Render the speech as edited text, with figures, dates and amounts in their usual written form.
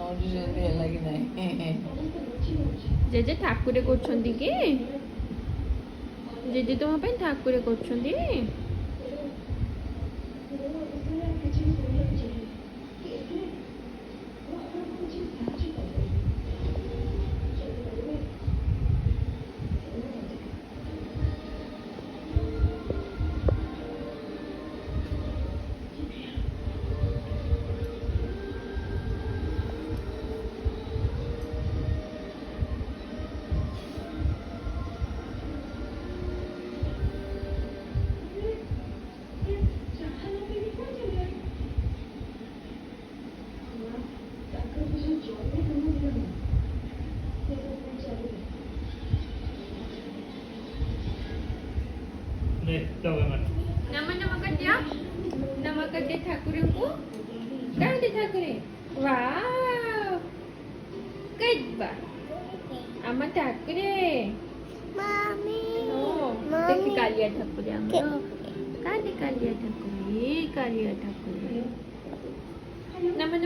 ନଉଛନ୍ତି ହେଲା କି ନାହିଁ। ଜେଜେ ଠାକୁରେ କରୁଛନ୍ତି କି? ଜେଜେ ତୁମ ପାଇଁ ଠାକୁରେ କରୁଛନ୍ତି? nama kerja ठाकुरଙ୍କୁ କାହିଁକି ଠାକୁରେ wow good ba ଆମ ଠାକୁରେ Mami. ଦେଖି କାଳିଆ ଠାକୁରେ ଆମର କାଳିଆ ଠାକୁରେ nama